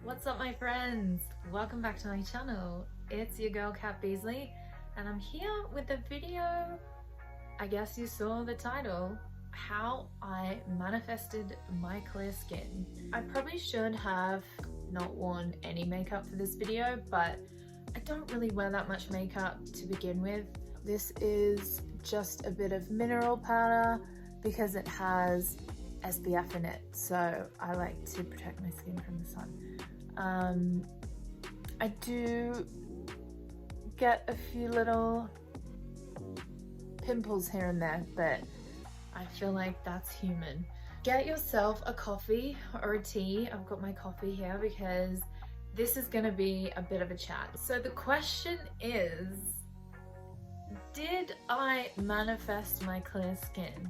What's up, my friends? Welcome back to my channel. It's your girl Kat Beasley, and I'm here with a video. I guess you saw the title, how I manifested my clear skin. I probably should have not worn any makeup for this video, but I don't really wear that much makeup to begin with. This is just a bit of mineral powder because it has SPF in it, so I like to protect my skin from the sun. I do get a few little pimples here and there, but I feel like that's human. Get yourself a coffee or a tea. I've got my coffee here because this is gonna be a bit of a chat. So the question is, did I manifest my clear skin?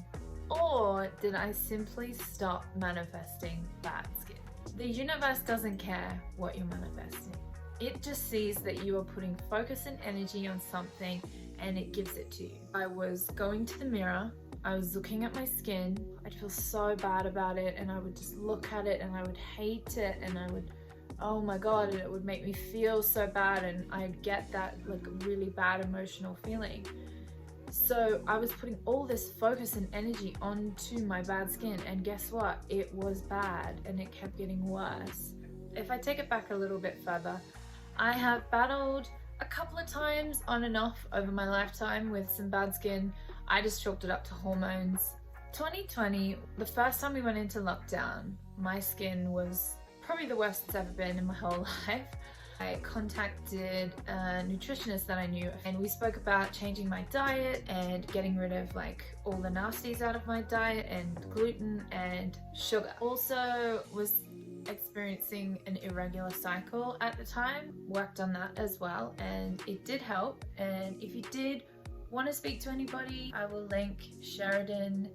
Or did I simply stop manifesting bad skin? The universe doesn't care what you're manifesting. It just sees that you are putting focus and energy on something and it gives it to you. I was going to the mirror, I was looking at my skin, I'd feel so bad about it, and I would just look at it and I would hate it, and I would, oh my god, and it would make me feel so bad, and I'd get that like really bad emotional feeling. So I was putting all this focus and energy onto my bad skin, and guess what? It was bad and it kept getting worse. If I take it back a little bit further, I have battled a couple of times on and off over my lifetime with some bad skin. I just chalked it up to hormones. 2020, the first time we went into lockdown, my skin was probably the worst it's ever been in my whole life. I contacted a nutritionist that I knew, and we spoke about changing my diet and getting rid of like all the nasties out of my diet and gluten and sugar. Also was experiencing an irregular cycle at the time, worked on that as well, and it did help. And if you did want to speak to anybody, I will link Sheridan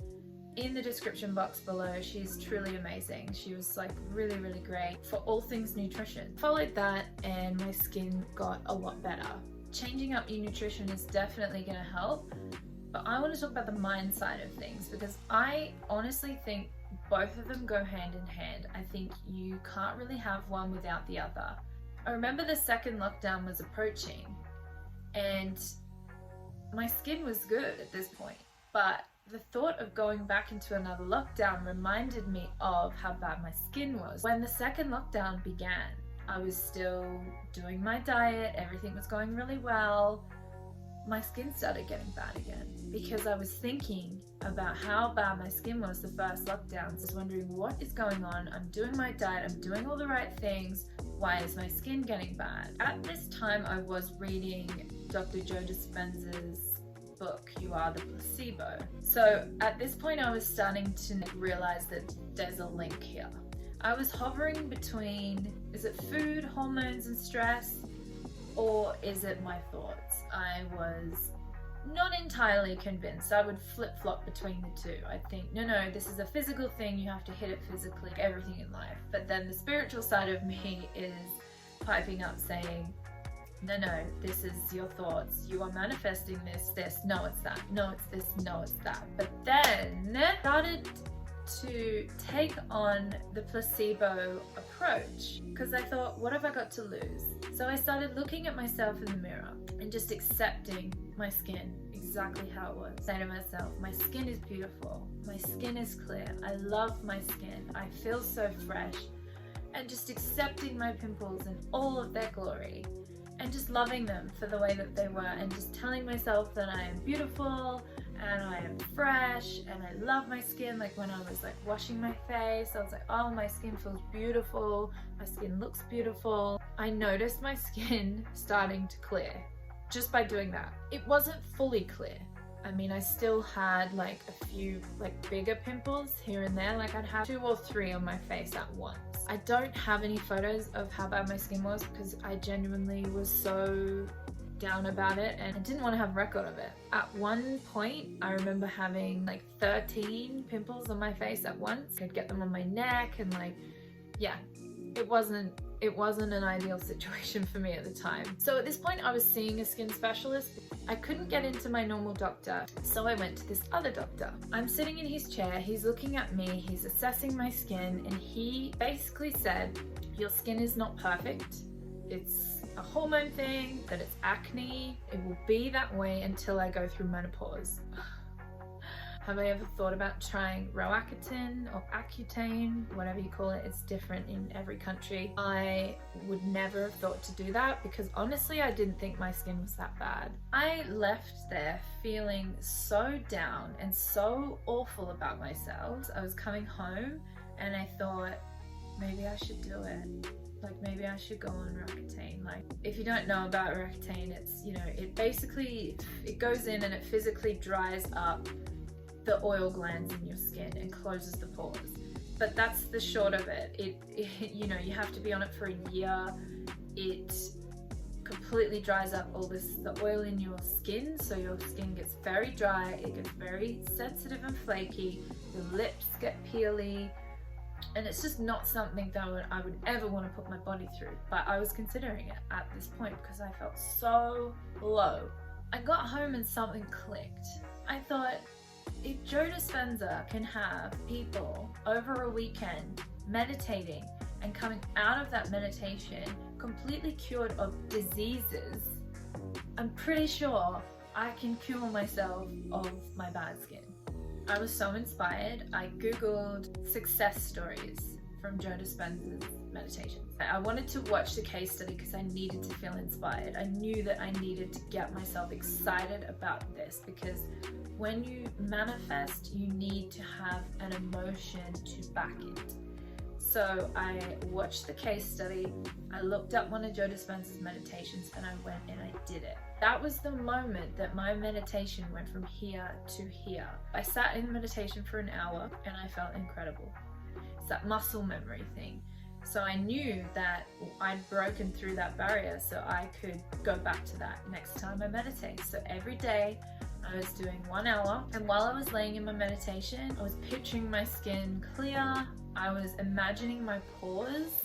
in the description box below. She's truly amazing. She was like really great for all things nutrition. Followed that and my skin got a lot better. Changing up your nutrition is definitely going to help, but I want to talk about the mind side of things because I honestly think both of them go hand in hand. I think you can't really have one without the other. I remember the second lockdown was approaching and my skin was good at this point, but the thought of going back into another lockdown reminded me of how bad my skin was. When the second lockdown began, I was still doing my diet, everything was going really well. My skin started getting bad again because I was thinking about how bad my skin was the first lockdown. I was wondering what is going on. I'm doing my diet, I'm doing all the right things. Why is my skin getting bad? At this time, I was reading Dr. Joe Dispenza's book, You Are the Placebo. So at this point I was starting to realize that there's a link here. I was hovering between, is it food, hormones and stress, or is it my thoughts? I was not entirely convinced. I would flip-flop between the two. I think, no, this is a physical thing, you have to hit it physically, everything in life. But then the spiritual side of me is piping up saying, no, this is your thoughts. You are manifesting this, no, it's that, no, it's this, no, it's that. But then started to take on the placebo approach because I thought, what have I got to lose? So I started looking at myself in the mirror and just accepting my skin exactly how it was. Say to myself, my skin is beautiful, my skin is clear, I love my skin, I feel so fresh, and just accepting my pimples in all of their glory. And just loving them for the way that they were, and just telling myself that I am beautiful and I am fresh and I love my skin. Like when I was like washing my face, I was like, oh, my skin feels beautiful, my skin looks beautiful. I noticed my skin starting to clear just by doing that. It wasn't fully clear. I mean, I still had like a few like bigger pimples here and there. Like I'd have 2 or 3 on my face at once. I don't have any photos of how bad my skin was because I genuinely was so down about it and I didn't want to have record of it. At one point, I remember having like 13 pimples on my face at once. I'd get them on my neck and like, yeah, it wasn't it wasn't an ideal situation for me at the time. So at this point I was seeing a skin specialist. I couldn't get into my normal doctor, so I went to this other doctor. I'm sitting in his chair, he's looking at me, he's assessing my skin, and he basically said, your skin is not perfect. It's a hormone thing, that it's acne. It will be that way until I go through menopause. Have I ever thought about trying Roaccutane or Accutane, whatever you call it? It's different in every country. I would never have thought to do that because honestly, I didn't think my skin was that bad. I left there feeling so down and so awful about myself. I was coming home and I thought, maybe I should do it. Like maybe I should go on Roaccutane. Like if you don't know about Roaccutane, it's, you know, it basically, it goes in and it physically dries up the oil glands in your skin and closes the pores. But that's the short of it. It you know, you have to be on it for a year. It completely dries up all the oil in your skin, so your skin gets very dry, it gets very sensitive and flaky, your lips get peely, and it's just not something that I would ever want to put my body through. But I was considering it at this point because I felt so low. I got home and something clicked. I thought, if Joe Dispenza can have people over a weekend meditating and coming out of that meditation completely cured of diseases, I'm pretty sure I can cure myself of my bad skin. I was so inspired. I googled success stories from Joe Dispenza's meditations. I wanted to watch the case study because I needed to feel inspired. I knew that I needed to get myself excited about this because when you manifest, you need to have an emotion to back it. So I watched the case study, I looked up one of Joe Dispenza's meditations, and I went and I did it. That was the moment that my meditation went from here to here. I sat in meditation for an hour and I felt incredible. It's that muscle memory thing. So I knew that I'd broken through that barrier, so I could go back to that next time I meditate. So every day I was doing 1 hour, and while I was laying in my meditation, I was picturing my skin clear. I was imagining my pores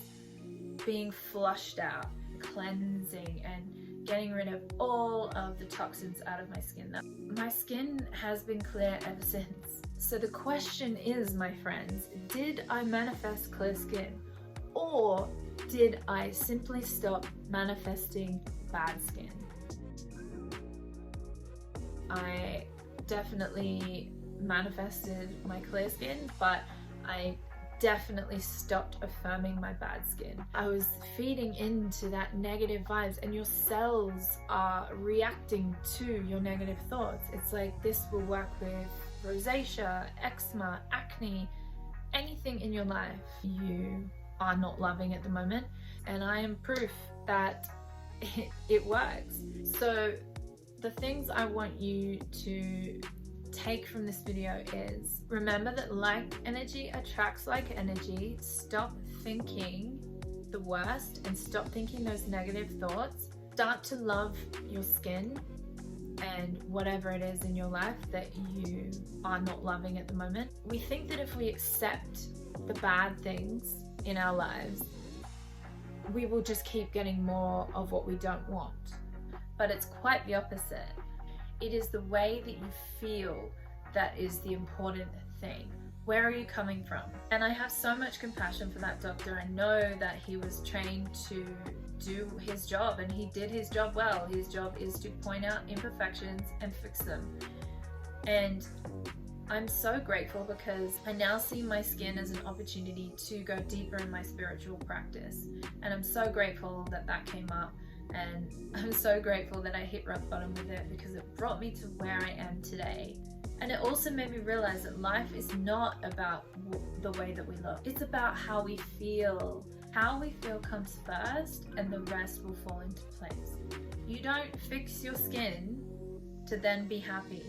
being flushed out, cleansing and getting rid of all of the toxins out of my skin. My skin has been clear ever since. So the question is, my friends, did I manifest clear skin? Or did I simply stop manifesting bad skin? I definitely manifested my clear skin, but I definitely stopped affirming my bad skin. I was feeding into that negative vibes, and your cells are reacting to your negative thoughts. It's like this will work with rosacea, eczema, acne, anything in your life you are not loving at the moment, and I am proof that it works. So the things I want you to take from this video is, remember that like energy attracts like energy. Stop thinking the worst and stop thinking those negative thoughts. Start to love your skin and whatever it is in your life that you are not loving at the moment. We think that if we accept the bad things in our lives, we will just keep getting more of what we don't want. But it's quite the opposite. It is the way that you feel that is the important thing. Where are you coming from? And I have so much compassion for that doctor. I know that he was trained to do his job, and he did his job well. His job is to point out imperfections and fix them. And I'm so grateful because I now see my skin as an opportunity to go deeper in my spiritual practice. And I'm so grateful that that came up. And I'm so grateful that I hit rock bottom with it because it brought me to where I am today. And it also made me realize that life is not about the way that we look. It's about how we feel. How we feel comes first, and the rest will fall into place. You don't fix your skin to then be happy.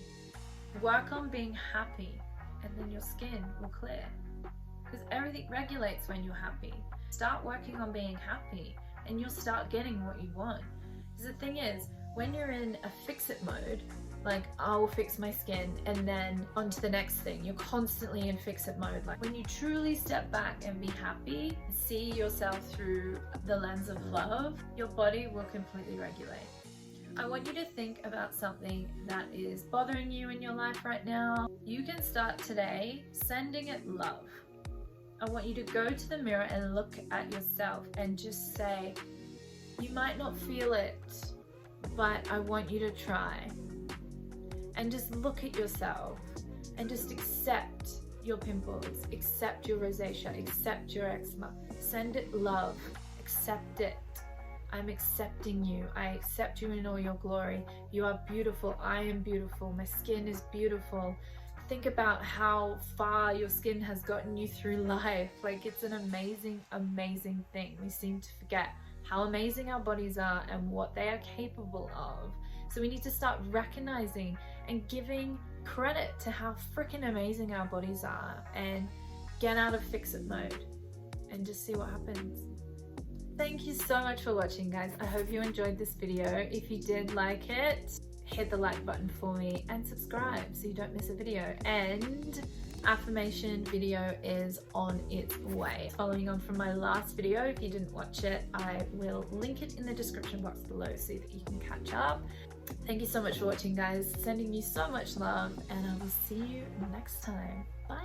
Work on being happy, and then your skin will clear. Because everything regulates when you're happy. Start working on being happy, and you'll start getting what you want. Because the thing is, when you're in a fix-it mode, like I will fix my skin and then on to the next thing. You're constantly in fix it mode. Like when you truly step back and be happy, see yourself through the lens of love, your body will completely regulate. I want you to think about something that is bothering you in your life right now. You can start today sending it love. I want you to go to the mirror and look at yourself and just say, you might not feel it, but I want you to try. And just look at yourself and just accept your pimples, accept your rosacea, accept your eczema. Send it love, accept it. I'm accepting you. I accept you in all your glory. You are beautiful. I am beautiful. My skin is beautiful. Think about how far your skin has gotten you through life. Like, it's an amazing, amazing thing. We seem to forget how amazing our bodies are and what they are capable of. So we need to start recognizing and giving credit to how freaking amazing our bodies are and get out of fix-it mode and just see what happens. Thank you so much for watching, guys. I hope you enjoyed this video. If you did like it, hit the like button for me and subscribe so you don't miss a video. And affirmation video is on its way. Following on from my last video, if you didn't watch it, I will link it in the description box below so that you can catch up. Thank you so much for watching, guys. Sending you so much love, and I will see you next time. Bye.